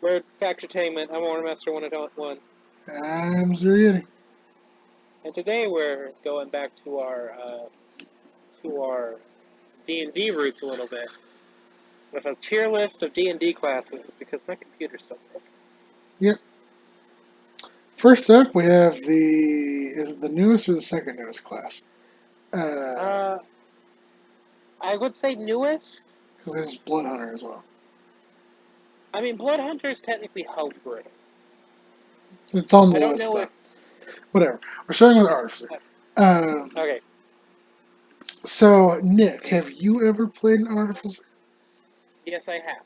We're Factutainment. I'm Warmaster 101. I'm Zuriani. And today we're going back to our D&D roots a little bit with a tier list of D&D classes because my computer's still broken. Yep. First up, we have is it the newest or the second newest class? I would say newest. Because there's Blood Hunter as well. I mean, Blood Hunter is technically homebrew. It's on the I don't list, know though. if... Whatever. We're starting with Artificer. Okay. So, Nick, have you ever played an Artificer? Yes, I have.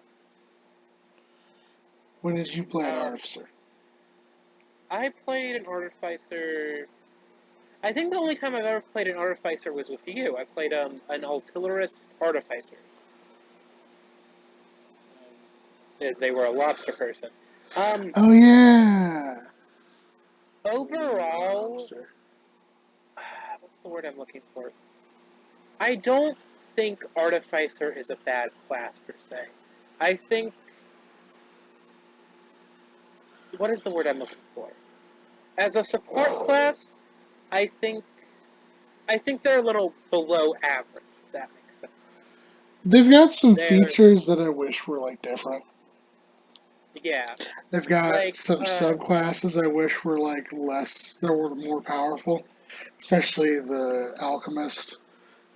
When did you play an Artificer? I played an Artificer... I think the only time I've ever played an Artificer was with you. I played an Artillerist Artificer. They were a lobster person. Oh, yeah! Overall, what's the word I'm looking for? I don't think Artificer is a bad class, per se. I think... What is the word I'm looking for? As a support class, I think they're a little below average, if that makes sense. They've got some features that I wish were, different. Yeah. They've got some subclasses I wish were, that were more powerful. Especially the Alchemist.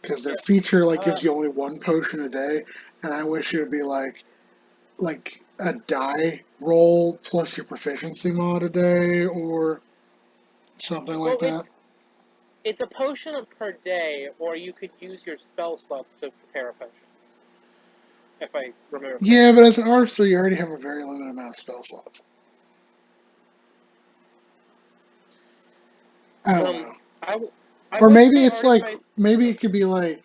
Because their feature, gives you only one potion a day. And I wish it would be, like a die roll plus your proficiency mod a day, or something like that. It's a potion per day, or you could use your spell slots to prepare a potion. If I remember correctly. Yeah, but as an artificer, you already have a very limited amount of spell slots. I don't know. Or maybe it's maybe it could be the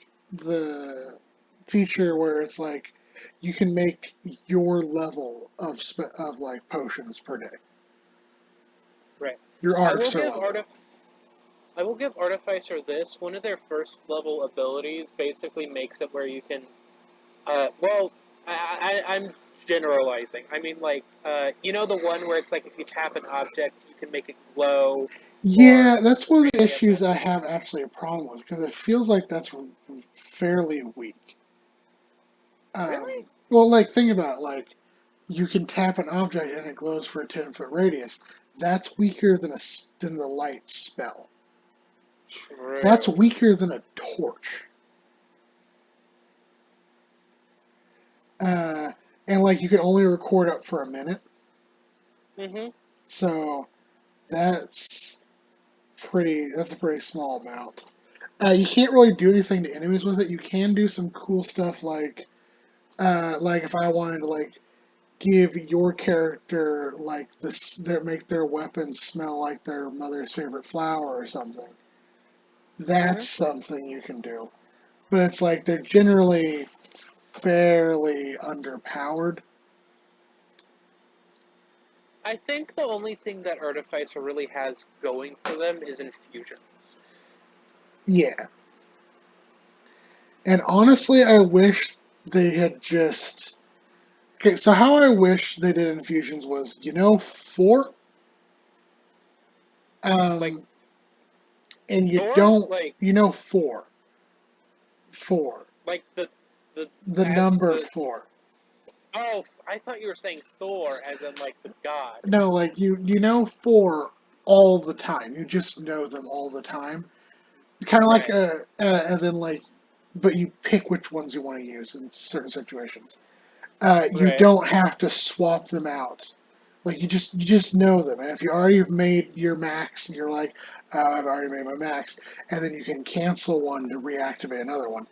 feature where it's you can make your level of potions per day. Right. Your artificer level. I will give Artificer this. One of their first level abilities basically makes it where you can... I'm generalizing. I mean, you know the one where it's if you tap an object, you can make it glow? Yeah, that's one of the issues I have actually a problem with, because it feels like that's fairly weak. Really? Well, think about it. You can tap an object and it glows for a 10-foot radius. That's weaker than the light spell. True. That's weaker than a torch. And you can only record up for a minute. Mm-hmm. So that's a pretty small amount. You can't really do anything to enemies with it. You can do some cool stuff like if I wanted to give your character make their weapons smell like their mother's favorite flower or something. That's something you can do. But it's they're generally fairly underpowered. I think the only thing that Artificer really has going for them is infusions. Yeah. And honestly, I wish they had just... Okay, so how I wish they did infusions was, 4? And you Thor? don't... 4. 4. The number 4. Oh, I thought you were saying Thor as in the god. No, you 4 all the time. You just know them all the time. Kind of and then but you pick which ones you want to use in certain situations. You don't have to swap them out. You just know them, and if you already have made your max, you're oh, I've already made my max, and then you can cancel one to reactivate another one.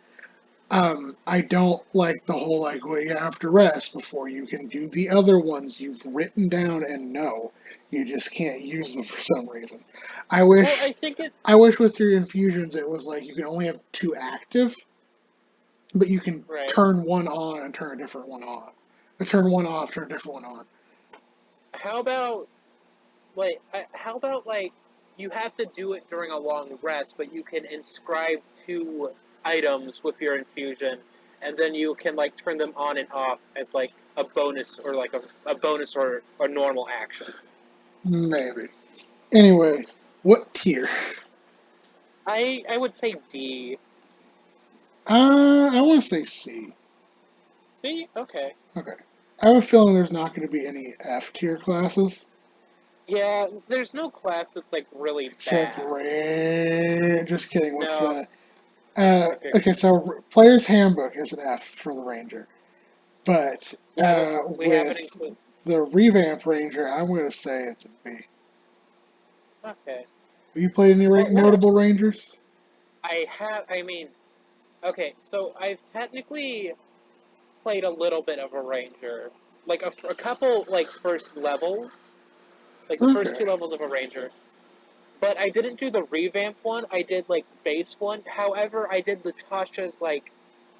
I don't like the whole well, you have to rest before you can do the other ones you've written down and know. You just can't use them for some reason. I wish with your infusions it was you can only have 2 active, but you can turn one on and turn a different one on. Turn one off, turn a different one on. How about you have to do it during a long rest, but you can inscribe 2 items with your infusion, and then you can turn them on and off as a bonus or like a bonus or a normal action. Maybe. Anyway, what tier? I would say D. I want to say C. C? Okay. Okay. I have a feeling there's not going to be any F tier classes. Yeah, there's no class that's like really Except bad. Just kidding. What's No. the... Okay. okay, so Player's Handbook is an F for the Ranger. But Yeah, we haven't with included. the revamped Ranger, I'm going to say it's a B. Okay. Have you played any Well, notable Rangers? I have. I mean, okay. So I've technically played a little bit of a ranger, like a couple like first levels, like the first Okay. 2 levels of a ranger. But I didn't do the revamped one. I did like base one. However, I did Latasha's like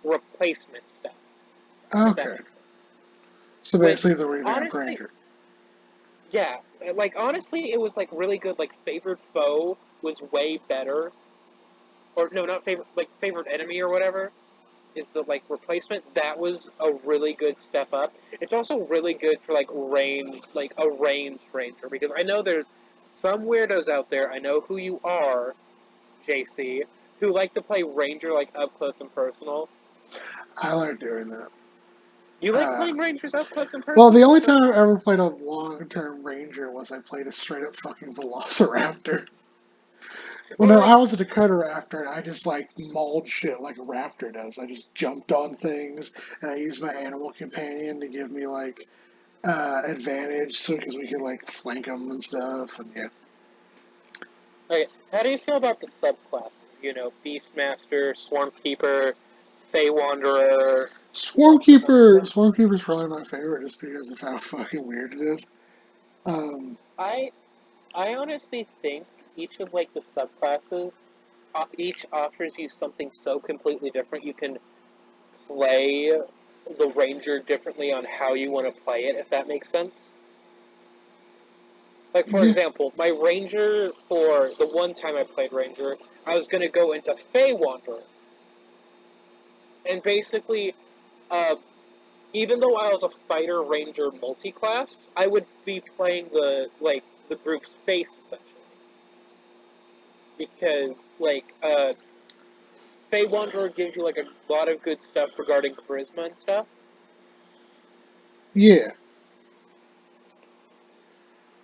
replacement stuff. If that Okay. makes sense. So Which basically the revamped honestly, Ranger. yeah, like honestly, it was like really good. Like favored foe was way better, or no, not favorite, like favored enemy or whatever is the like replacement. That was a really good step up. It's also really good for like a ranged ranger because I know there's some weirdos out there. I know who you are, JC, who like to play ranger like up close and personal. I like doing that. You like Uh, playing rangers up close and well, the personal? only time I've ever played a long-term Ranger was I played a straight-up fucking Velociraptor. Well, no, Well, I was a Dakota Raptor, and I just like mauled shit like a raptor does. I just jumped on things, and I used my animal companion to give me like advantage, so because we could like flank them and stuff, and yeah. okay. How do you feel about the subclasses? You know, Beastmaster, Swarmkeeper, Fey Wanderer, stuff like that. Swarmkeeper's probably my favorite, just because of how fucking weird it is. Um, I I honestly think each of like the subclasses, each offers you something so completely different. You can play the ranger differently on how you want to play it, if that makes sense. Like for yeah, example, my ranger for the one time I played ranger, I was gonna go into Fey Wanderer, and basically, uh, even though I was a fighter ranger multi-class, I would be playing the group's face essentially because Fey Wanderer gives you like a lot of good stuff regarding charisma and stuff, yeah.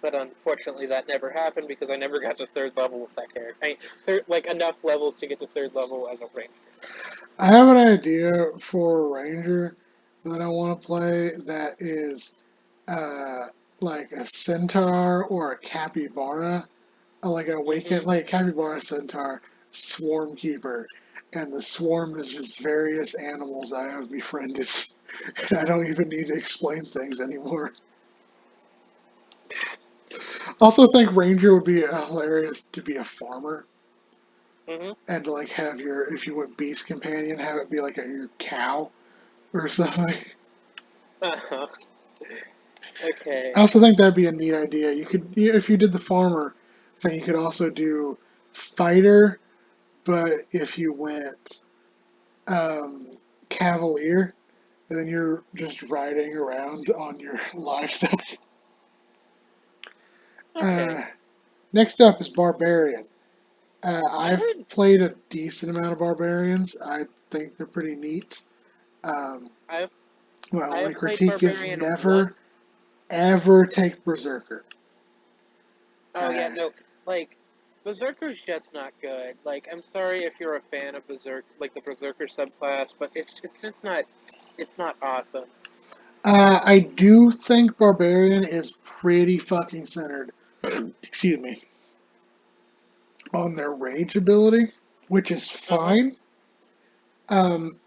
but unfortunately that never happened because I never got to third level with that character. Like enough levels to get to third level as a ranger. I have an idea for a Ranger that I want to play that is uh, like a Centaur or a Capybara, like a Mm-hmm. like a Capybara Centaur Swarm Keeper, and the swarm is just various animals I have befriended, and I don't even need to explain things anymore. Also, think Ranger would be hilarious to be a farmer Mm-hmm. and like have your if you went Beast Companion, have it be like your cow or something. Uh-huh. Okay. I also think that'd be a neat idea. If you did the farmer thing, you could also do fighter, but if you went um, cavalier, and then you're just riding around on your livestock. Okay. Uh, next up is barbarian. I I've would. played a decent amount of barbarians. I think they're pretty neat. Um, I've my I only have played critique is Barbarian one. never, ever take berserker. Oh yeah, Uh, no, like Berserker's just not good. Like I'm sorry if you're a fan of Berserk, like the Berserker subclass, but it's just not. It's not awesome. I do think Barbarian is pretty fucking centered, excuse me, on their rage ability, which is Uh huh. fine.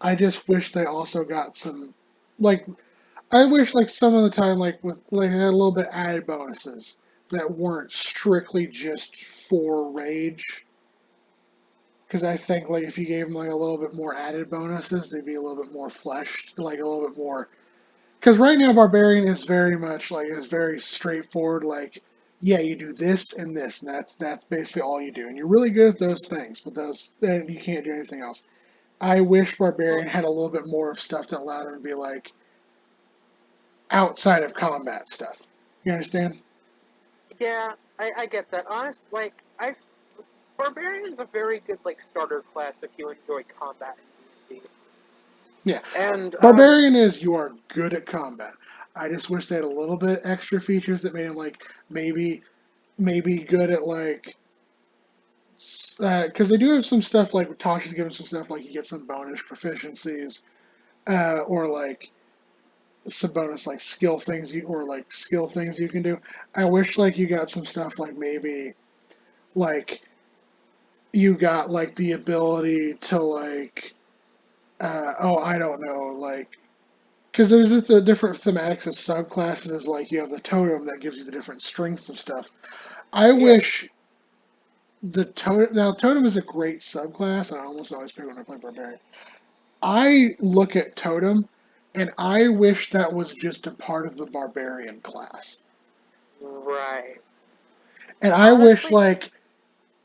I just wish they also got some, like, I wish like some of the time, like with like had a little bit added bonuses that weren't strictly just for rage. Because I think like if you gave them like a little bit more added bonuses, they'd be a little bit more fleshed, like a little bit more. Because right now, Barbarian is very much like is very straightforward. Like, yeah, you do this and this, and that's basically all you do, and you're really good at those things. But those, then you can't do anything else. I wish Well, Barbarian had a little bit more of stuff that allowed him to be like, outside of combat stuff. You understand? Yeah, I get that. Like, Barbarian's a very good, like, starter class if you enjoy combat in D&D. Yeah. And, Barbarian is you are good at combat. I just wish they had a little bit extra features that made him like maybe good at like because they do have some stuff like Tasha's given some stuff like you get some bonus proficiencies or like some bonus like skill things you can do. I wish like you got some stuff like maybe like you got like the ability to like oh I don't know like because there's just the different thematics of subclasses is like you have the totem that gives you the different strengths of stuff. I yeah. wish the totem now totem is a great subclass and I almost always pick when I play barbarian. I look at totem and I wish that was just a part of the barbarian class. Right. And Honestly,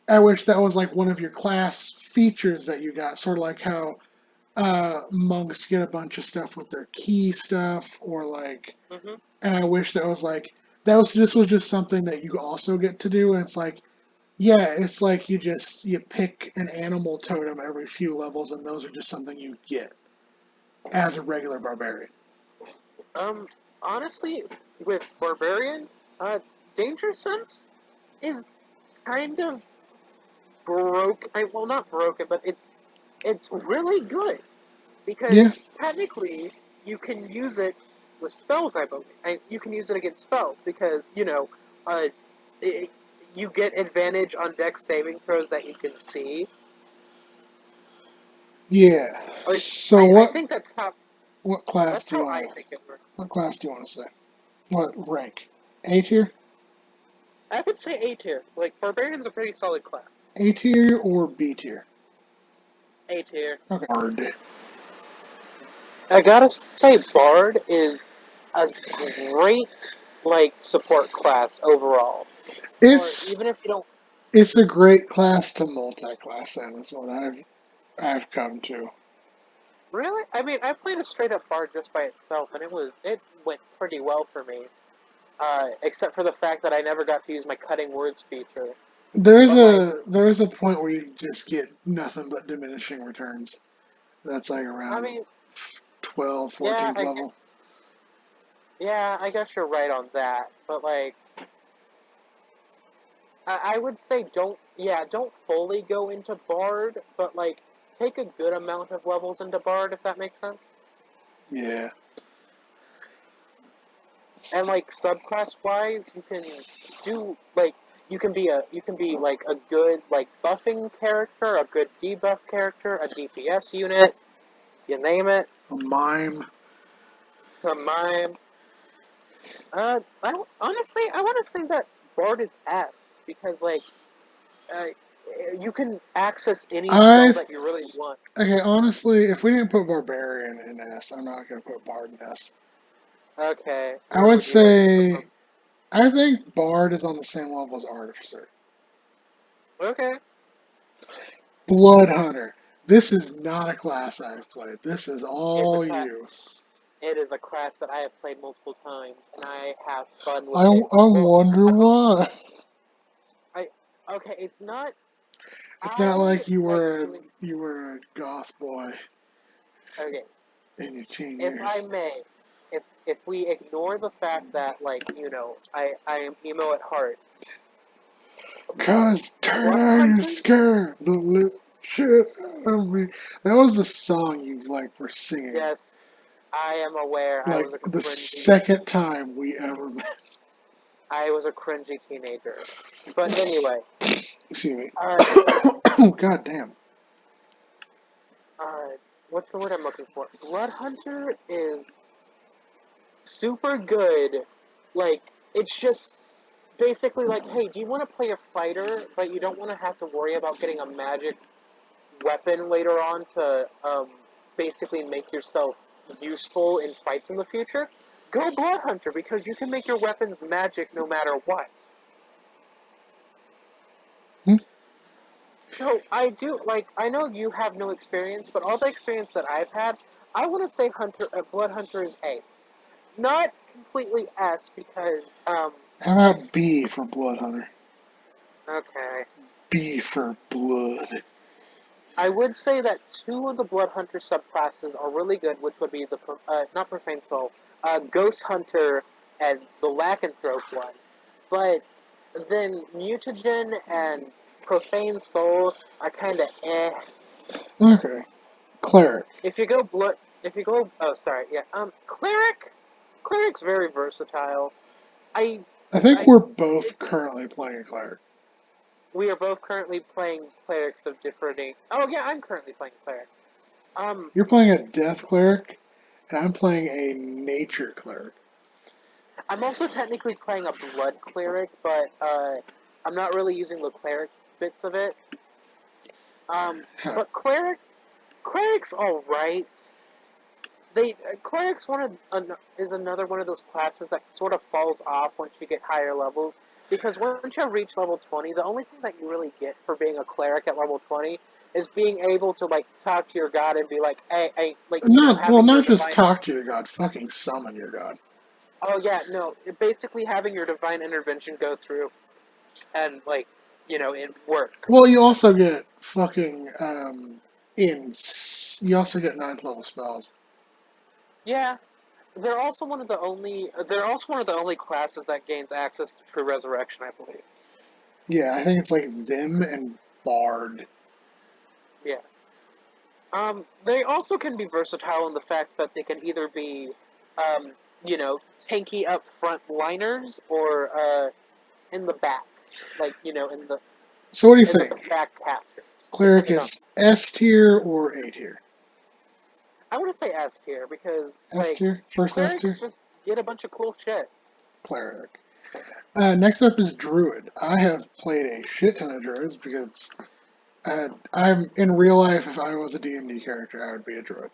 I wish that was like one of your class features that you got, sort of like how monks get a bunch of stuff with their key stuff, or like, hmm and I wish that was like that was this was just something that you also get to do, and it's like, yeah, it's like you pick an animal totem every few levels, and those are just something you get as a regular barbarian. um, honestly, with Barbarian, Danger Sense is kind of well, not broken, but it's really good because Yeah, technically you can use it with spells. I believe you can use it against spells because uh, it, you get advantage on dex saving throws that you can see. yeah. At least So I think what class that's do you how I want to think it works. what class do you want to say? What rank? A tier? I would say A tier. Like Barbarian's a pretty solid class. A tier or B tier? A tier. Okay. Hard. I gotta say, Bard is a great like support class overall. Or It's even if you don't it's a great class to multi-class in, is what I've come to. really, I mean, I played a straight up Bard just by itself, and it went pretty well for me. Except for the fact that I never got to use my cutting words feature. But like, There is a point where you just get nothing but diminishing returns. That's like I around mean, 12th, yeah, 14th level. I guess you're right on that. But like, I would say don't fully go into Bard, but like, take a good amount of levels into Bard if that makes sense. Yeah. And like subclass wise, you can do like you can be like a good like buffing character, a good debuff character, a DPS unit, you name it, A mime. a mime. Honestly, I want to say that Bard is S because like uh, you can access any I spell that you really want. Okay, honestly, if we didn't put Barbarian in S, I'm not gonna put Bard in S. Okay, I where would would you like to put say them? I think Bard is on the same level as Artificer. Okay, Blood Hunter. This is not a class I've played. This is it's a all class. you. It is a class that I have played multiple times, and I have fun with it. I Well, wonder I will. why. I okay. It's not. It's not I like you like were doing. a goth boy Okay, in your teen if I years. may, if we ignore the fact that like I am emo at heart. Cause Blood turn hunter. scared the little shit out of me. That was the song you like were singing. Yes, I am aware. I Like was a the cringy. second time we ever met. I was a cringy teenager. But anyway, Excuse me. uh, God damn. uh, what's the word I'm looking for? Blood hunter is super good. Like it's just basically like, hey, do you want to play a fighter, but you don't want to have to worry about getting a magic weapon later on to basically make yourself useful in fights in the future? Go Blood Hunter because you can make your weapons magic no matter what. Hmm? So I do like I know you have no experience, but all the experience that I've had, I want to say Blood Hunter is A. Not completely S because How about B for Blood Hunter? okay. B for Blood. I would say that two of the Blood Hunter subclasses are really good, which would be the not Profane Soul, Ghost Hunter, and the Lycanthrope one. But then Mutagen and Profane Soul are kind of eh. Okay. Cleric. If you go, oh sorry, yeah, Cleric. Cleric's very versatile. I, I think I, we're both currently playing a Cleric. we are both currently playing clerics of different. Oh yeah, I'm currently playing cleric. Um, You're playing a Death Cleric, and I'm playing a Nature Cleric. I'm also technically playing a blood cleric, but I'm not really using the cleric bits of it. Huh. But cleric's all right. Cleric's is another one of those classes that sort of falls off once you get higher levels. Because once you reach level 20, the only thing that you really get for being a cleric at level 20 is being able to like talk to your god and be like, hey, like Well, having your not just divine. talk to your god, fucking summon your god. Oh yeah, no, basically having your divine intervention go through and like it work. Well, you also get fucking you also get ninth level spells. Yeah, they're also one of the only classes that gains access to true resurrection, I believe. Yeah, I think it's like them and Bard. Yeah. They also can be versatile in the fact that they can either be, um, tanky up front liners or in the back, like So what do you in the think? back casters, Cleric depending on. is S tier or A tier? I want to say S tier because S tier? First S clerics tier? just get a bunch of cool shit. Cleric. Next up is Druid. I have played a shit ton of Druids because I'm in real life. If I was a D&D character, I would be a Druid.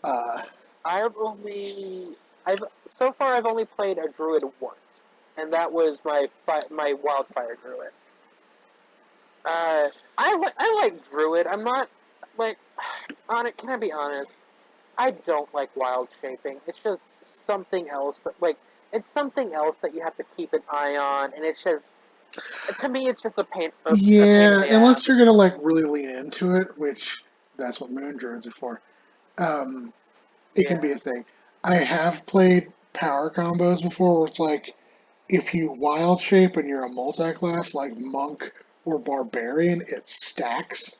Uh, I've only, I've so far I've only played a druid once, and that was my wildfire druid. I like druid. I'm not like on it. Can I be honest? I don't like wild shaping. It's just something else it's something else that you have to keep an eye on, and it's just to me it's just a pain in yeah, the ass. unless you're gonna like really lean into it, which that's what Moon Druids are for. Um, it can Yeah. be a thing. I have played power combos before where it's like if you wild shape and you're a multi-class like monk or barbarian, it stacks.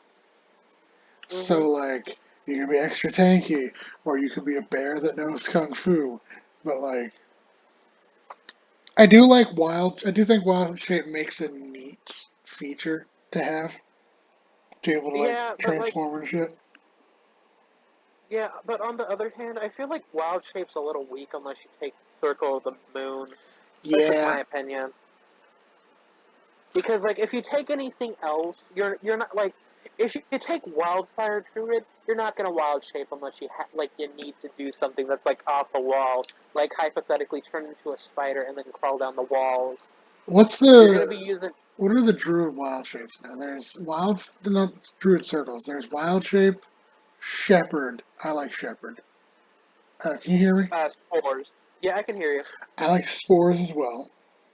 So Mhm. like you can be extra tanky, or you can be a bear that knows kung fu. But like I do think wild shape makes a neat feature to have to be able to like Yeah, but transform and shit. on the other hand, I feel like wild shape's a little weak unless you take Circle of the Moon. That's just Yeah, my opinion. Because like if you take anything else, you're not like if you take Wildfire Druid, you're not gonna wild shape unless you need to do something that's like off the wall, like hypothetically turn into a spider and then crawl down the walls. what's You're gonna the be using what are the druid wild shapes now? There's wild, not druid circles. There's wild shape, shepherd. I like shepherd. Can you hear me? spores. Yeah, I can hear you. I like spores as well.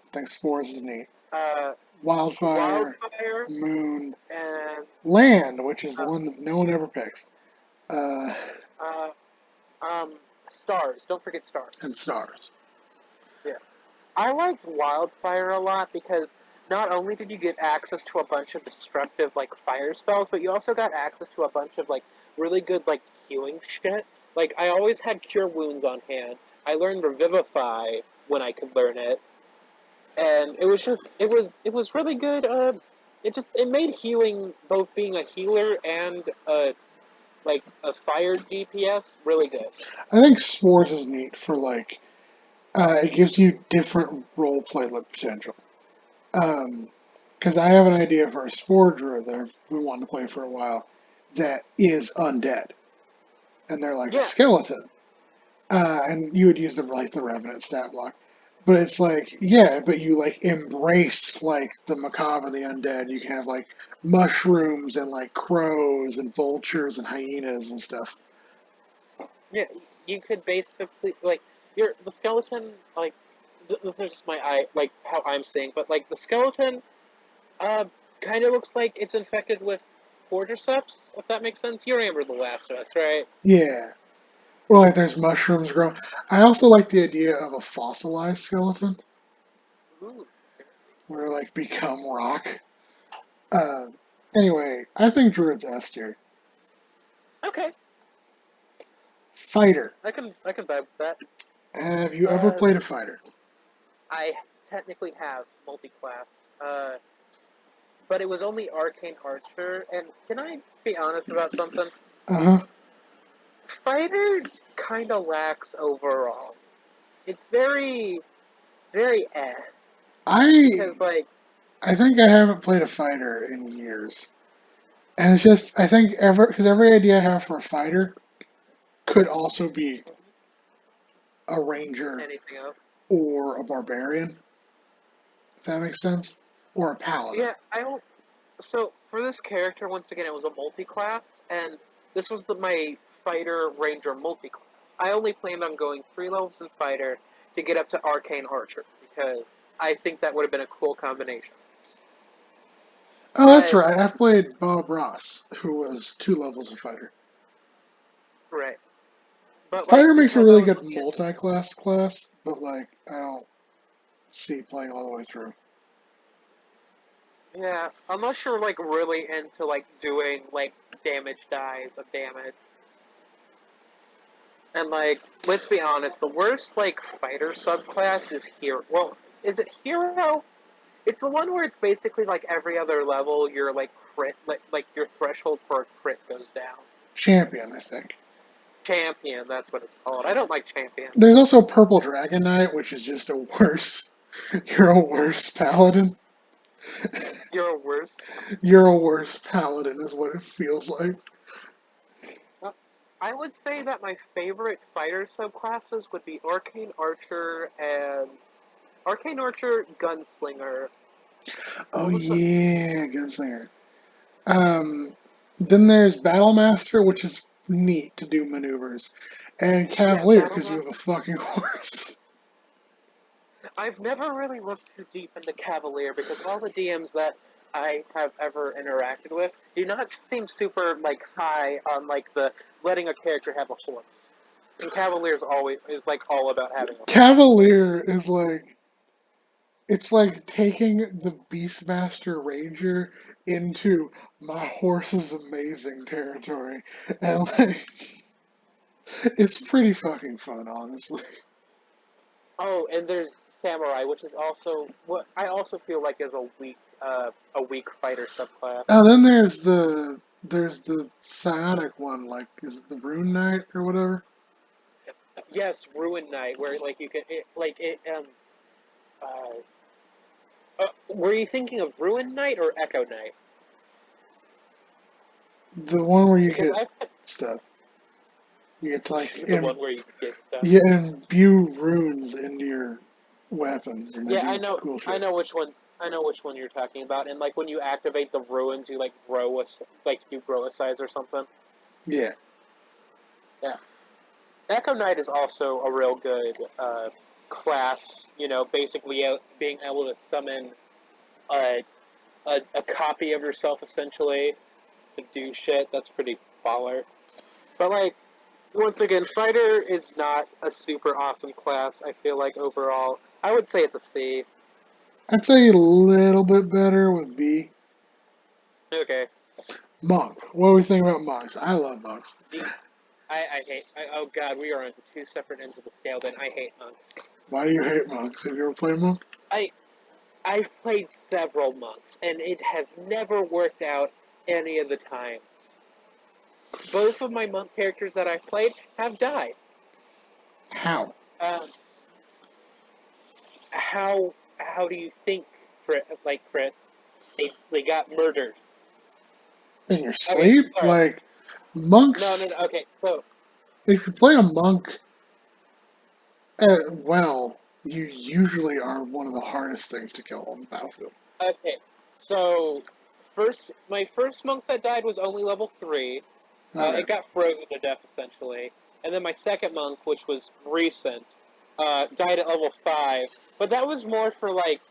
I think spores is neat. Uh, Wildfire, Wildfire moon, and land, which is the uh, one that no one ever picks, uh, uh, stars. Don't forget stars. and stars. Yeah. I liked Wildfire a lot because not only did you get access to a bunch of destructive like fire spells, but you also got access to a bunch of like really good like healing shit. Like I always had Cure Wounds on hand. I learned Revivify when I could learn it, and it was really good. It made healing, both being a healer and a fire DPS, really good. I think spores is neat for like it gives you different role play potential. Because I have an idea for a spore druid that I've been wanting to play for a while that is undead, and they're like a Yeah, skeleton. And you would use the revenant stat block. But it's like, yeah, but you like embrace like the macabre and the undead. You can have like mushrooms and like crows and vultures and hyenas and stuff. yeah. You could basically like. the skeleton, like, this is just my eye, like, how I'm seeing, but, like, the skeleton, uh, kind of looks like it's infected with cordyceps, if that makes sense. You remember The Last of Us, right? Yeah. Or like there's mushrooms growing. I also like the idea of a fossilized skeleton Ooh. where like become rock. Uh, anyway, I think Druid's S tier. Okay, Fighter. I can vibe with that. Have you ever Uh, played a fighter? I technically have multi-class, uh, but it was only Arcane Archer, and can I be honest about something? Uh huh. Fighter kind of lacks overall. It's very, very I because, like, I think I haven't played a fighter in years, and it's just I think every idea I have for a fighter could also be a ranger anything else. or a barbarian. If that makes sense, or a paladin. Yeah, I don't. So for this character, once again, it was a multi-class, and this was my fighter ranger multi-class. I only planned on going 3 levels in fighter to get up to arcane archer because I think that would have been a cool combination. Oh, that's But right. I've played Bob Ross, who was 2 levels of fighter. right, but like Fighter makes a because I really was good looking at multi-class, but like I don't see playing all the way through. yeah, unless you're like really into like doing like damage dies of damage. And like, let's be honest, the worst like fighter subclass is hero. Well, is it hero? It's the one where it's basically like every other level, your like crit, like your threshold for a crit goes down. Champion, I think. Champion, that's what it's called. I don't like champion. There's also Purple Dragon Knight, which is just a worse. You're a worse paladin. You're a worse. You're a worse paladin, is what it feels like. I would say that my favorite fighter subclasses would be Arcane Archer and Arcane Archer Gunslinger. Oh What was the yeah, Gunslinger. Then there's Battlemaster, which is neat to do maneuvers, and yeah Cavalier Battle because you have a Master? fucking horse. I've never really looked too deep into Cavalier because all the DMs that I have ever interacted with do not seem super like high on like the letting a character have a horse. And Cavalier's always is like all about having a horse. Cavalier is like it's like taking the Beastmaster Ranger into my horse is amazing territory, and like it's pretty fucking fun, honestly. Oh, and there's Samurai, which is also what I also feel like is a weak fighter subclass. And then there's the psionic one, like is it the Rune Knight or whatever? Yes, Ruin Knight, where like you can uh, were you thinking of Ruin Knight or Echo Knight? The one where you Because get I've stuff. You get to like the one where you get stuff. you imbue runes into your weapons, and they Yeah, do cool I shit. know which one. I know which one you're talking about. And like when you activate the ruins, you like grow like you grow a size or something. Yeah. Yeah, Echo Knight is also a real good class. You know, basically being able to summon a, a copy of yourself essentially to do shit. That's pretty baller. But like once again, fighter is not a super awesome class. I feel like overall, I would say it's a C. I'd say a little bit better with B. Okay. Monk. What do we think about monks? I love monks. I hate. Oh God, we are on 2 separate ends of the scale. Then I hate monks. Why do you hate monks? Have you ever played monk? I I've played several monks, and it has never worked out any of the times. Both of my monk characters that I've played have died. How? Um, how do you think, like Chris? They got murdered. In your Okay, sleep? sorry. Like No, no, monks. no. Okay, so If you play a monk well, you usually are one of the hardest things to kill on the battlefield. okay, so my first monk that died was only level 3. Okay. It got frozen to death essentially, and then my second monk, which was recent, died at level 5, but that was more for like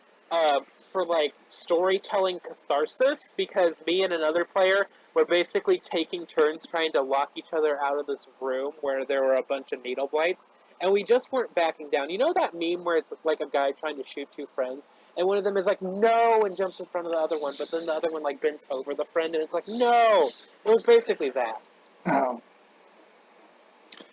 storytelling catharsis, because me and another player were basically taking turns trying to lock each other out of this room where there were a bunch of needle blights, and we just weren't backing down. You know that meme where it's like a guy trying to shoot two friends, and one of them is like no and jumps in front of the other one, but then the other one like bends over the friend and it's like no. It was basically that. Oh.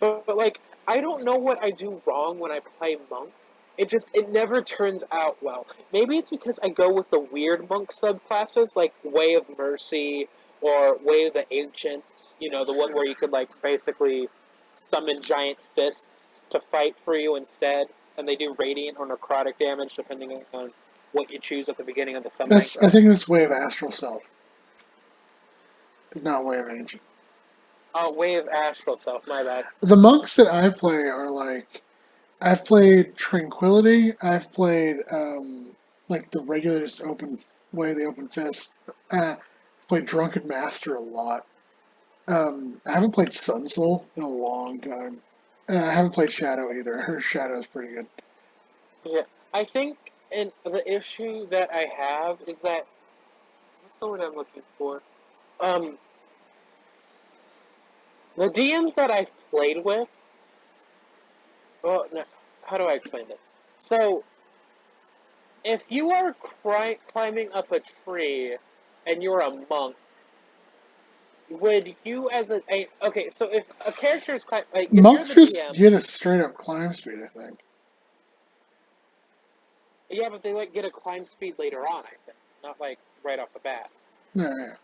But like, I don't know what I do wrong when I play monk. It never turns out well. Maybe it's because I go with the weird monk subclasses, like Way of Mercy or Way of the Ancient. You know, the one where you could like basically summon giant fists to fight for you instead, and they do radiant or necrotic damage depending on what you choose at the beginning of the summoning. I think that's Way of Astral Self, not Way of Ancient. Oh, Way of Astral Self, my bad. The monks that I play are like, I've played Tranquility, I've played like the regular just open Way of the Open Fist, played Drunken Master a lot. I haven't played Sun Soul in a long time. I haven't played Shadow either. I heard Shadow is pretty good. Yeah, I think, and the issue that I have is that what's the word I'm looking for? Um, the DMs that I've played with. Well, no, how do I explain this? So, if you are climbing up a tree and you're a monk, would you as a okay? So if a character is like if you're Monks the just DM, get a straight up climb speed, I think. yeah, but they like get a climb speed later on. I think, not like right off the bat. Yeah.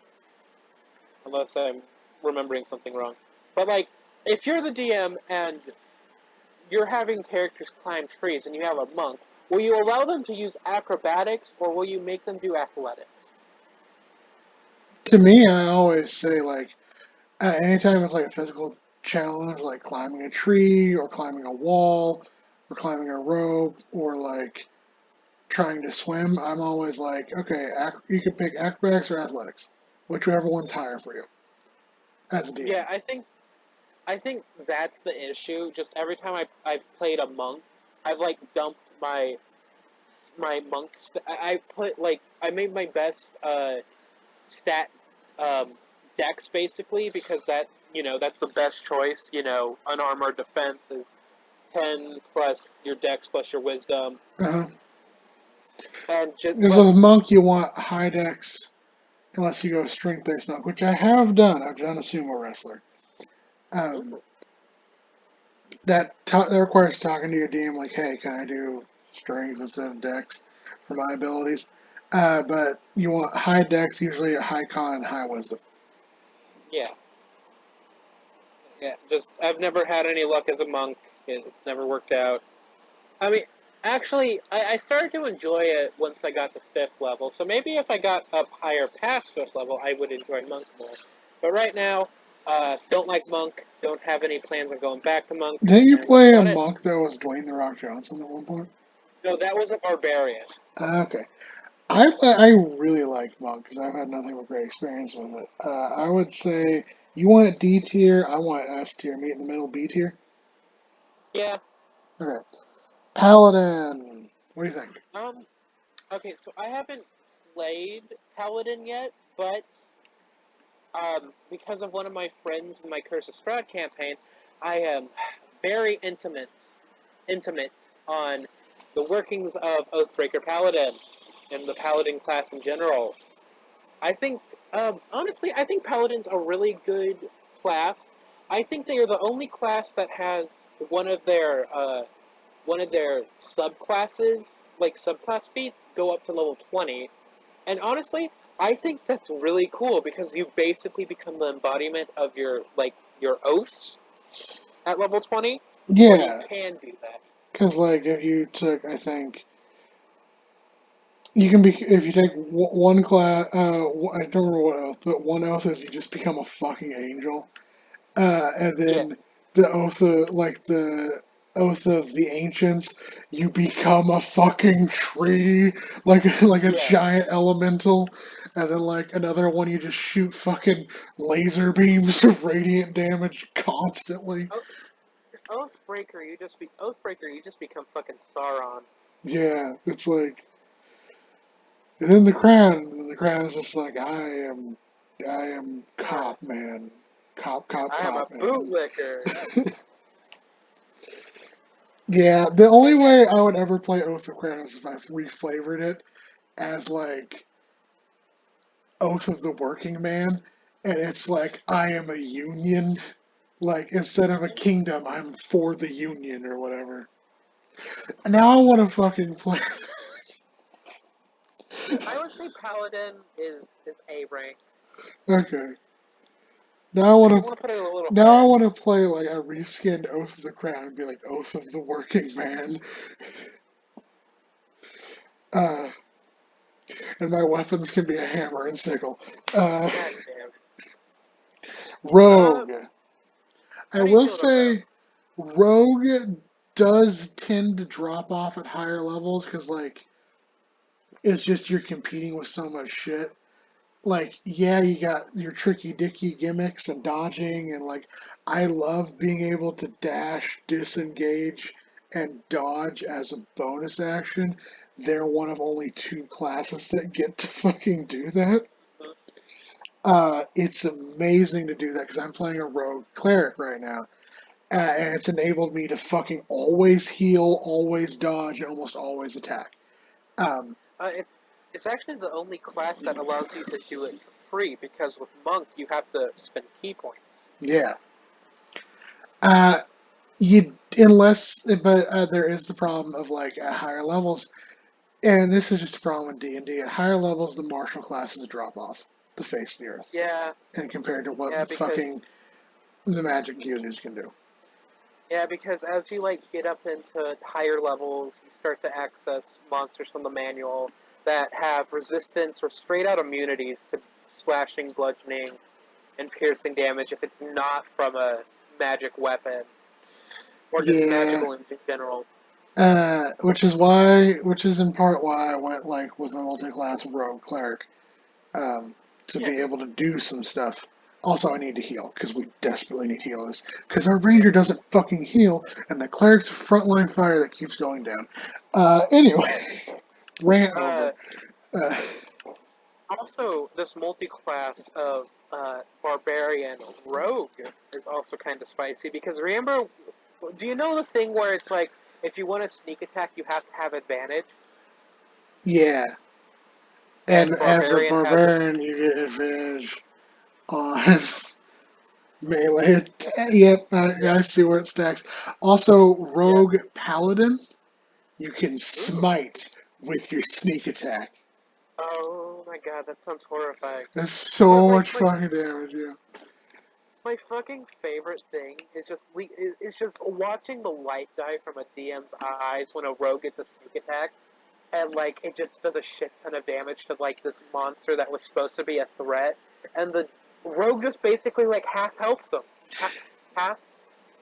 Unless I'm remembering something wrong. But like, if you're the DM and you're having characters climb trees and you have a monk, will you allow them to use acrobatics or will you make them do athletics? To me, I always say like, anytime it's like a physical challenge, like climbing a tree or climbing a wall or climbing a rope or like trying to swim, I'm always like, okay, you can pick acrobatics or athletics, whichever one's higher for you as a DM. Yeah, I think that's the issue. Just every time I've played a monk, I've like dumped my monk. I put like I made my best stat um, dex basically because that that's the best choice. You know, unarmored defense is 10 plus your dex plus your wisdom, Uh-huh. and just Because with monk, you want high dex, unless you go strength based monk, which I have done. I've done a sumo wrestler. Um, that requires talking to your DM, like, hey, can I do strength instead of dex for my abilities? But you want high dex, usually a high con and high wisdom. yeah, yeah. Just I've never had any luck as a monk. It's never worked out. I mean, actually, I started to enjoy it once I got to 5th level. So maybe if I got up higher past 5th level, I would enjoy monk more. But right now, don't like monk. Don't have any plans on going back to monk. Didn't you And play a want it? monk that was Dwayne the Rock Johnson at one point? No, that was a barbarian. Okay. I really liked monk because I've had nothing but great experience with it. I would say you want D tier, I want S tier, meet in the middle, B tier. Yeah. Okay. Paladin. What do you think? Um. Okay, so I haven't played Paladin yet, but because of one of my friends in my Curse of Strahd campaign, I am very intimate on the workings of Oathbreaker Paladin and the Paladin class in general. I think, honestly, I think Paladin's a really good class. I think they are the only class that has one of their subclasses, like subclass feats, go up to level 20. And honestly, I think that's really cool because you basically become the embodiment of your oaths at level 20, or you Yeah, can do that. because like if you took, I think you can be if you take one class. I don't remember what oath, but one oath is you just become a fucking angel. And Yeah, then the oath of the oath of the ancients, you become a fucking tree, like a yeah. giant elemental. And then like another one, you just shoot fucking laser beams of radiant damage constantly. Oh, Oathbreaker, you just become fucking Sauron. Yeah, it's like, and then the crown is just like, I am Uh, cop man, I am a cop man. bootlicker. Yeah, the only But yeah, way I would ever play Oath of Crown is if I reflavored it as like Oath of the Working Man, and it's like I am a union. Like instead of a kingdom, I'm for the union or whatever. Now I want to fucking play. I would say Paladin is A rank. Okay. Now I If you want to. want to put it a little Now I higher. want to play like a reskinned Oath of the Crown and be like Oath of the Working Man. Uh, and my weapons can be a hammer and sickle. Uh, God damn. Rogue. I How do you will feel about Rogue? say, Rogue does tend to drop off at higher levels because like it's just you're competing with so much shit. Like, yeah, you got your tricky dicky gimmicks and dodging, and like, I love being able to dash, disengage, and dodge as a bonus action. They're one of only two classes that get to fucking do that. Mhm. It's amazing to do that because I'm playing a rogue cleric right now, and it's enabled me to fucking always heal, always dodge, and almost always attack. Um, Uh, it, it's actually the only class that allows you to do it for free because with Monk you have to spend key points. yeah. Uh, you unless but there is the problem of like at higher levels, and this is just a problem with D&D. At higher levels the martial classes drop off the face of the earth Yeah, and compared to what yeah, because fucking the magic users can do. yeah, because as you like get up into higher levels, you start to access monsters from the manual that have resistance or straight out immunities to slashing, bludgeoning, and piercing damage if it's not from a magic weapon or just Yeah, magical in general. which is in part why I went like with a multi-class rogue cleric, um, to Yeah, be able to do some stuff. Also, I need to heal because we desperately need healers because our yeah. ranger doesn't fucking heal, and the cleric's a frontline fire that keeps going down. Anyway, rant Uh, over. Uh, Also, this multi-class of Barbarian Rogue is also kind of spicy because remember, do you know the thing where it's like if you want to sneak attack, you have to have advantage, yeah, and and as a Barbarian has it. barbarian, you get advantage on melee. Yep, Yeah. I see where it stacks. Also, Yeah. rogue paladin, you can Ooh. smite with your sneak attack. Oh my god, that sounds horrifying. That's But so like much fucking damage, yeah. my fucking favorite thing is just watching the light die from a DM's eyes when a rogue gets a sneak attack, and like it just does a shit ton of damage to like this monster that was supposed to be a threat, and the rogue just basically like half helps them, half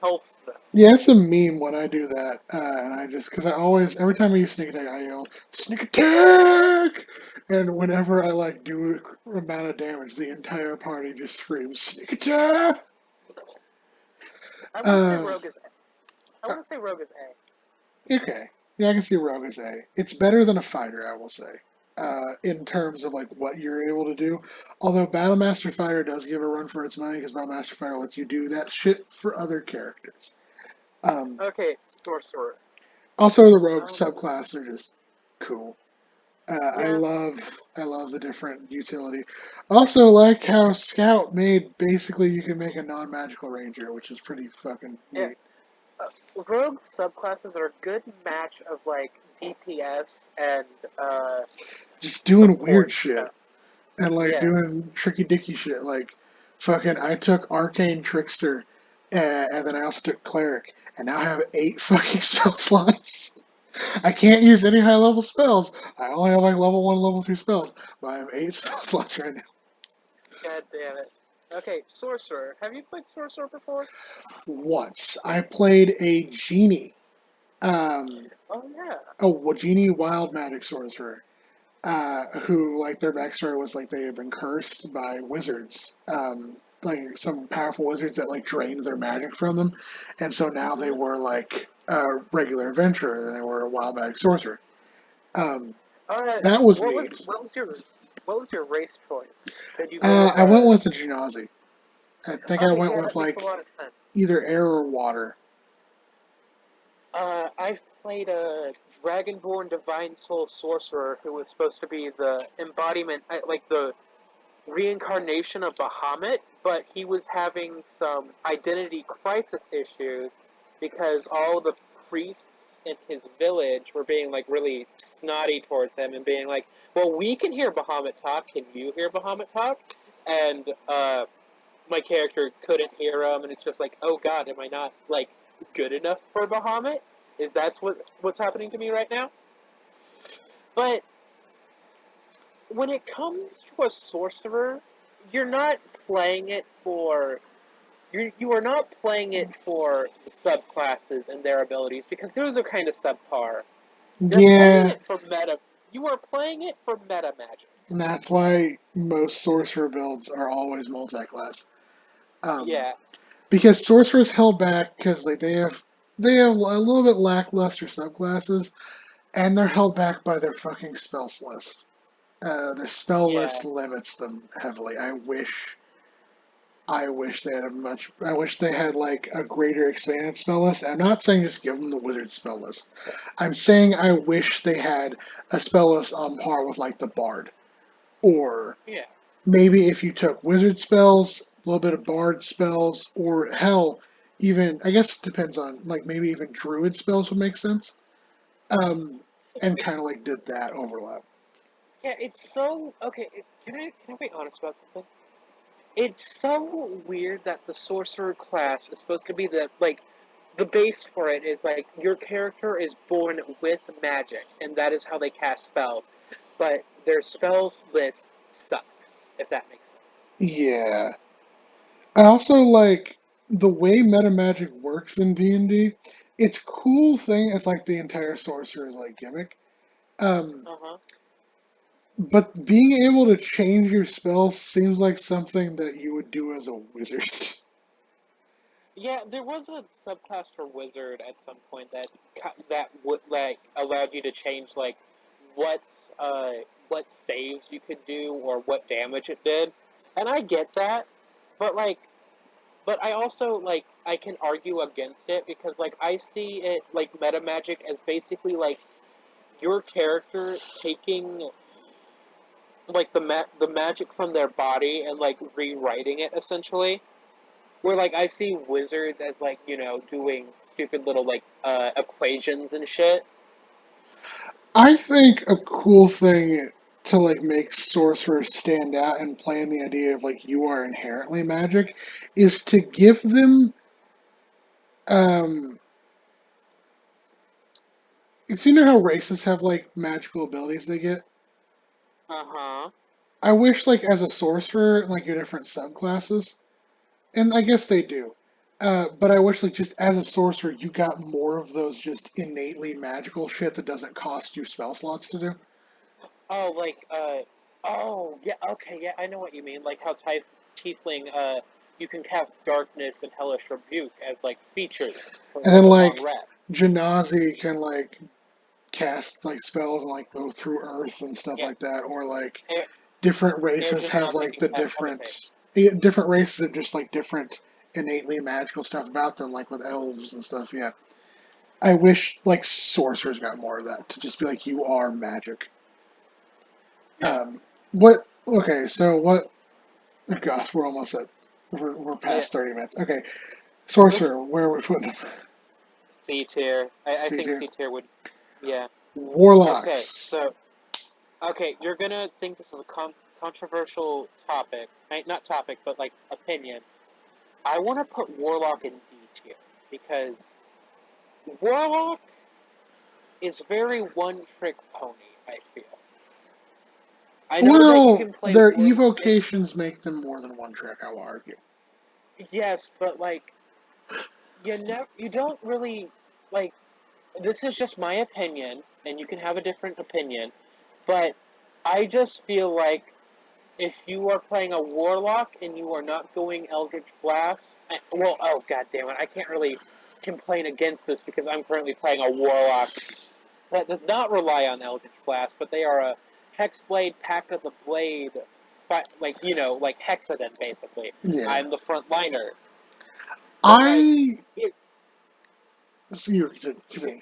helps them. Yeah, it's a meme when I do that, and I just because I always every time I use sneak attack, I yell sneak attack, and whenever I like do amount of damage, the entire party just screams sneak attack. I want to say Uh, rogue is I uh, want to say rogue is A. okay, yeah, I can see Rogue as A. It's better than a fighter, I will say, in terms of like what you're able to do. Although Battlemaster Fighter does give a run for its money because Battlemaster Fighter lets you do that shit for other characters. Um, Okay, sorcerer. Also, the rogue Um, subclass are just cool. yeah, I love the different utility. Also, like how Scout made basically you can make a non-magical ranger, which is pretty fucking yeah. neat. Rogue subclasses are a good match of like DPS and uh, Just doing weird support shit stuff. and like Yeah. doing tricky dicky shit. Like fucking, I took Arcane Trickster, and then I also took Cleric, and now I have 8 fucking spell slots. I can't use any high level spells. I only have like level 1, level 2 spells, but I have 8 spell slots right now. God damn it. Okay, sorcerer. Have you played sorcerer before? Once I played a genie, um, Oh yeah. a genie wild magic sorcerer, who like their backstory was like they had been cursed by wizards, like some powerful wizards that like drained their magic from them, and so now they Mhm. were like a regular adventurer, and they were a wild magic sorcerer. Um, that was neat. what was your race choice? Did you go? I went with the Genasi. I think I Okay, went yeah, with that makes a like lot of sense. either air or water. I've played a Dragonborn Divine Soul Sorcerer who was supposed to be the embodiment, like the reincarnation of Bahamut, but he was having some identity crisis issues because all the priests in his village were being like really snotty towards him and being like, "Well, we can hear Bahamut talk. Can you hear Bahamut talk?" And my character couldn't hear him, and it's just like, "Oh God, am I not like good enough for Bahamut? Is that what's happening to me right now?" But when it comes to a sorcerer, you're not playing it for you are not playing it for the subclasses and their abilities because those are kind of subpar. You're playing Yeah, it for meta. You are playing it for meta magic. and that's why most sorcerer builds are always multi-class. Um, Yeah, because sorcerers held back because like they have a little bit lackluster subclasses, and they're held back by their fucking spells list. Their spell yeah, list limits them heavily. I wish they had a much. I wish they had like a greater expanded spell list. I'm not saying just give them the wizard spell list. I'm saying I wish they had a spell list on par with like the bard, or yeah. maybe if you took wizard spells, a little bit of bard spells, or hell, even I guess it depends on like maybe even druid spells would make sense. And kind of like did that overlap. Yeah, it's so okay. Can I be honest about something? It's so weird that the sorcerer class is supposed to be the base for it is like your character is born with magic, and that is how they cast spells. But their spells list sucks, if that makes sense. Yeah. I also like the way meta magic works in D&D. It's cool thing. It's like the entire sorcerer's like gimmick. Um, Uh huh. but being able to change your spells seems like something that you would do as a wizard. Yeah, there was a subclass for wizard at some point that would like allowed you to change like what uh what saves you could do or what damage it did, and I get that, but like but I also like I can argue against it because like I see it like meta magic as basically like your character taking like the magic from their body and like rewriting it essentially. Where like I see wizards as like doing stupid little like equations and shit. I think a cool thing to like make sorcerers stand out and play in the idea of like you are inherently magic is to give them um you know how races have like magical abilities they get? Uh huh. I wish, like, as a sorcerer, like, your different subclasses, and I guess they do. But I wish, like, just as a sorcerer, you got more of those just innately magical shit that doesn't cost you spell slots to do. Oh oh yeah, okay, yeah, I know what you mean. Like how tiefling you can cast darkness and hellish rebuke as like features for And then, like a long like, rest. Genasi can, like, cast, like, spells and, like, go through Earth and stuff Yeah, like that. Or, like, air, different air races have, genasi like, can the cast levitate. different races have just, like, different innately magical stuff about them, like with elves and stuff, yeah. I wish like sorcerers got more of that to just be like you are magic. Yeah, What? Okay, so what? Oh gosh, we're almost at we're yeah. past 30 minutes. Okay, Mhm. sorcerer, where are we putting him? C tier. I C think tier. C tier would. Yeah. Okay, Warlocks. so okay, you're gonna think this is a controversial topic. Not topic, but like opinion. I want to put Warlock in D tier because Warlock is very one trick pony, I feel. I know that you Well, can play their Warlock. evocations make them more than one trick. I will argue. Yes, but like you don't really like. This is just my opinion, and you can have a different opinion. But I just feel like if you are playing a Warlock and you are not going Eldritch Blast, well, oh god damn it, I can't really complain against this because I'm currently playing a Warlock that does not rely on Eldritch Blast, but they are a Hexblade, Pact of the Blade, like, you know, like Hexaden, basically. Yeah. I'm the front liner. But, I here, see you continue.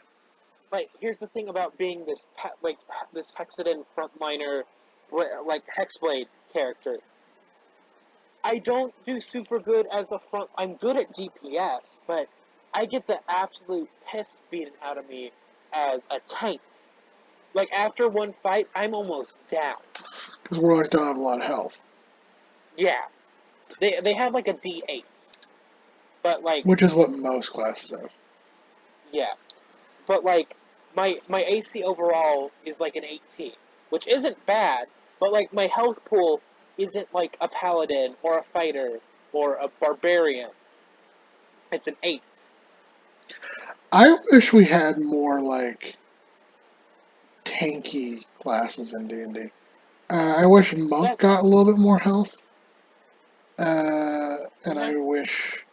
here's the thing about being this, this Hexaden frontliner, like, Hexblade character. I don't do super good as a front. I'm good at DPS, but I get the absolute piss beaten out of me as a tank. Like, after one fight, I'm almost down. Because Warlocks don't have a lot of health. Yeah. They have, like, a D8. But, like... Which is what most classes have. Yeah. But, like, my AC overall is, like, an 18. Which isn't bad, but, like, my health pool isn't, like, a Paladin, or a Fighter, or a Barbarian. It's an 8. I wish we had more, like, tanky classes in D&D. I wish Monk got a little bit more health. And I wish...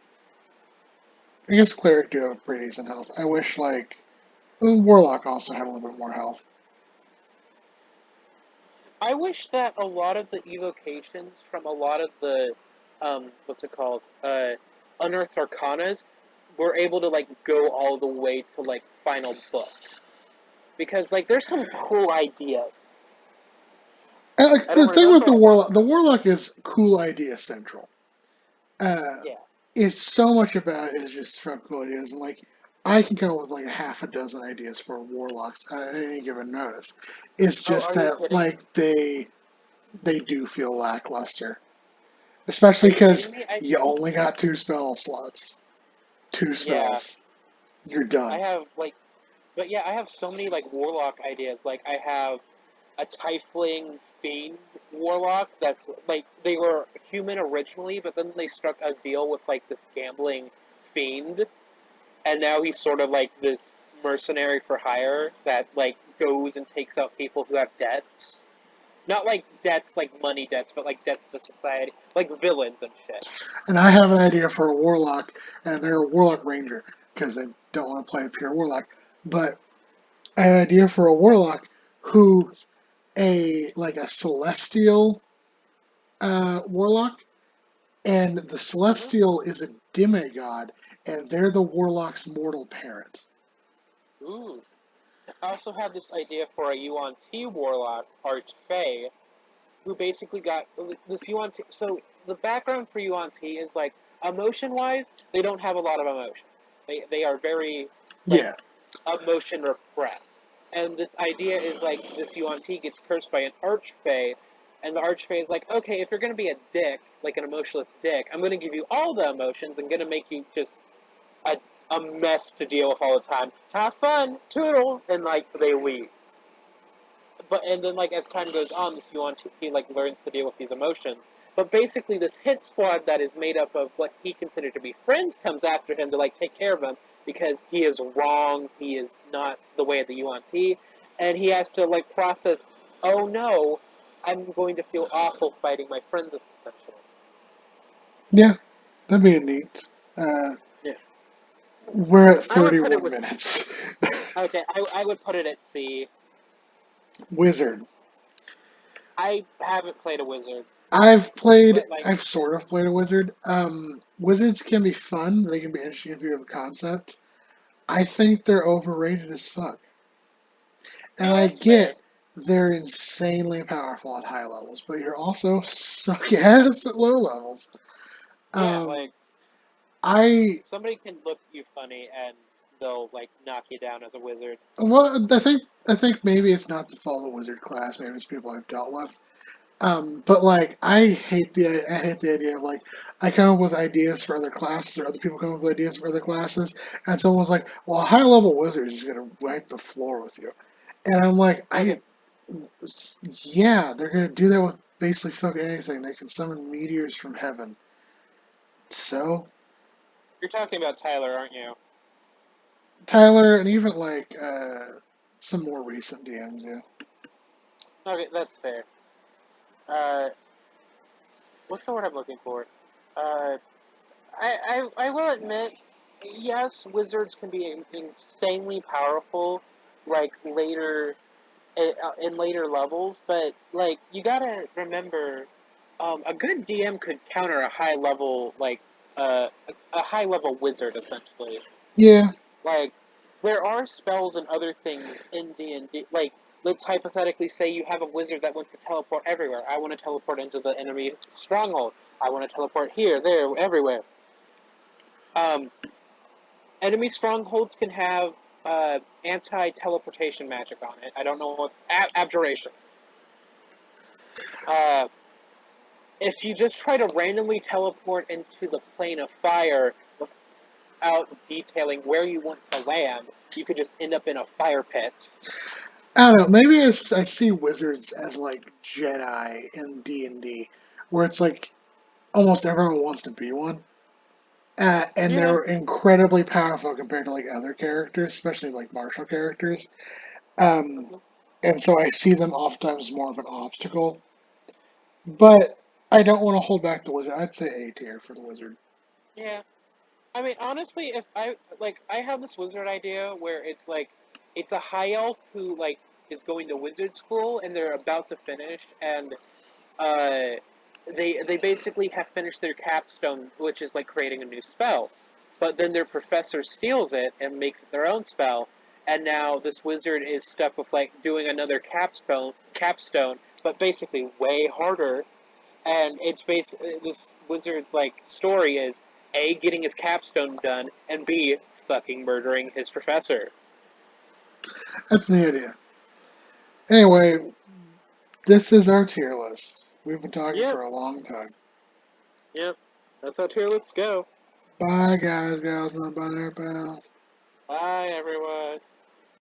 I guess Cleric do have pretty decent health. I wish, like... Warlock also had a little bit more health. I wish that a lot of the evocations from a lot of the, what's it called, Unearthed Arcanas were able to, like, go all the way to, like, final book. Because, like, there's some cool ideas. And, like, I the don't thing with remember a lot. The Warlock is cool idea central. Yeah. Is so much about it is just from cool ideas, and like I can come up with like a half a dozen ideas for warlocks at any given notice. It's Oh, just are you that kidding? like they do feel lackluster, Are especially you kidding because me? you only got 2 spell slots, two Yeah. spells, you're I done. have, like, but yeah, I have so many, like, Warlock ideas. Like, I have a Tiefling Fiend Warlock that's, like, they were human originally, but then they struck a deal with, like, this gambling fiend, and now he's sort of like this mercenary for hire that, like, goes and takes out people who have debts. Not, like, debts, like, money debts, but, like, debts to society. Like, villains and shit. And I have an idea for a warlock, and they're a warlock ranger because they don't want to play a pure warlock. But I have an idea for a warlock who's a celestial warlock, and the Mm-hmm. celestial is a demigod, and they're the warlock's mortal parent. Ooh. I also have this idea for a Yuan Ti Warlock, Archfey, who basically got this Yuan Ti. So the background for Yuan Ti is, like, emotion-wise, they don't have a lot of emotion. They are very, like, Yeah, emotion repressed. And this idea is, like, this Yuan Ti gets cursed by an Archfey, and the Archfey is like, okay, if you're going to be a dick, like an emotionless dick, I'm going to give you all the emotions and going to make you just a, a mess to deal with all the time. Have fun, toodles, and, like, they leave. But and then, like, as time goes on, this Yuan Ti, like, learns to deal with these emotions. But basically, this hit squad that is made up of what he considered to be friends comes after him to, like, take care of him because he is wrong. He is not the way of the Yuan Ti, and he has to, like, process. Oh no, I'm going to feel awful fighting my friends essentially. yeah, that'd be neat. Uh, Yeah. we're at I would put it 31 with. minutes. Okay, I would put it at C. Wizard. I haven't played a wizard, but, like, I've sort of played a wizard. Wizards can be fun, they can be interesting if you have a concept. I think they're overrated as fuck. And yeah, I that's fair. get they're insanely powerful at high levels, but you're also suck ass at low levels. Yeah, Um, like, I somebody can look you funny and they'll, like, knock you down as a wizard. well, I think maybe it's not the fault of the wizard class. Maybe it's people I've dealt with. But like, I hate the idea of like, I come up with ideas for other classes, or other people come up with ideas for other classes, and someone's like, "Well, a high level wizard is gonna wipe the floor with you," and I'm like, Okay, yeah, they're gonna do that with basically fucking anything. They can summon meteors from heaven. So you're talking about Tyler, aren't you? Tyler, and even like some more recent DMs, yeah. Okay, that's fair. Uh, what's the word I'm looking for? I will admit, yes, wizards can be insanely powerful, like in later levels, but like you gotta remember, a good DM could counter a high level a high level wizard essentially. Yeah. Like there are spells and other things in D&D. Like let's hypothetically say you have a wizard that wants to teleport everywhere. I want to teleport into the enemy stronghold. I want to teleport here, there, everywhere. Um, Enemy strongholds can have anti-teleportation magic on it. I don't know what abjuration. Uh, if you just try to randomly teleport into the plane of fire without detailing where you want to land, you could just end up in a fire pit. I don't know. Maybe I see wizards as like Jedi in D&D, where it's like almost everyone wants to be one. And Yeah. they're incredibly powerful compared to like other characters, especially like martial characters. Um, and so I see them oftentimes more of an obstacle. But I don't want to hold back the wizard. I'd say A tier for the wizard. Yeah. I mean, honestly, if I have this wizard idea where it's like, it's a high elf who like is going to wizard school and they're about to finish, and uh, they basically have finished their capstone, which is like creating a new spell, but then their professor steals it and makes it their own spell, and now this wizard is stuck with like doing another capstone, but basically way harder, and it's this wizard's like story is A, getting his capstone done, and B, fucking murdering his professor. That's the idea. Anyway, this is our tier list. We've been talking Yep, for a long time. yep. That's how tier lists go. Bye, guys, gals, non-binary pals. Bye, everyone.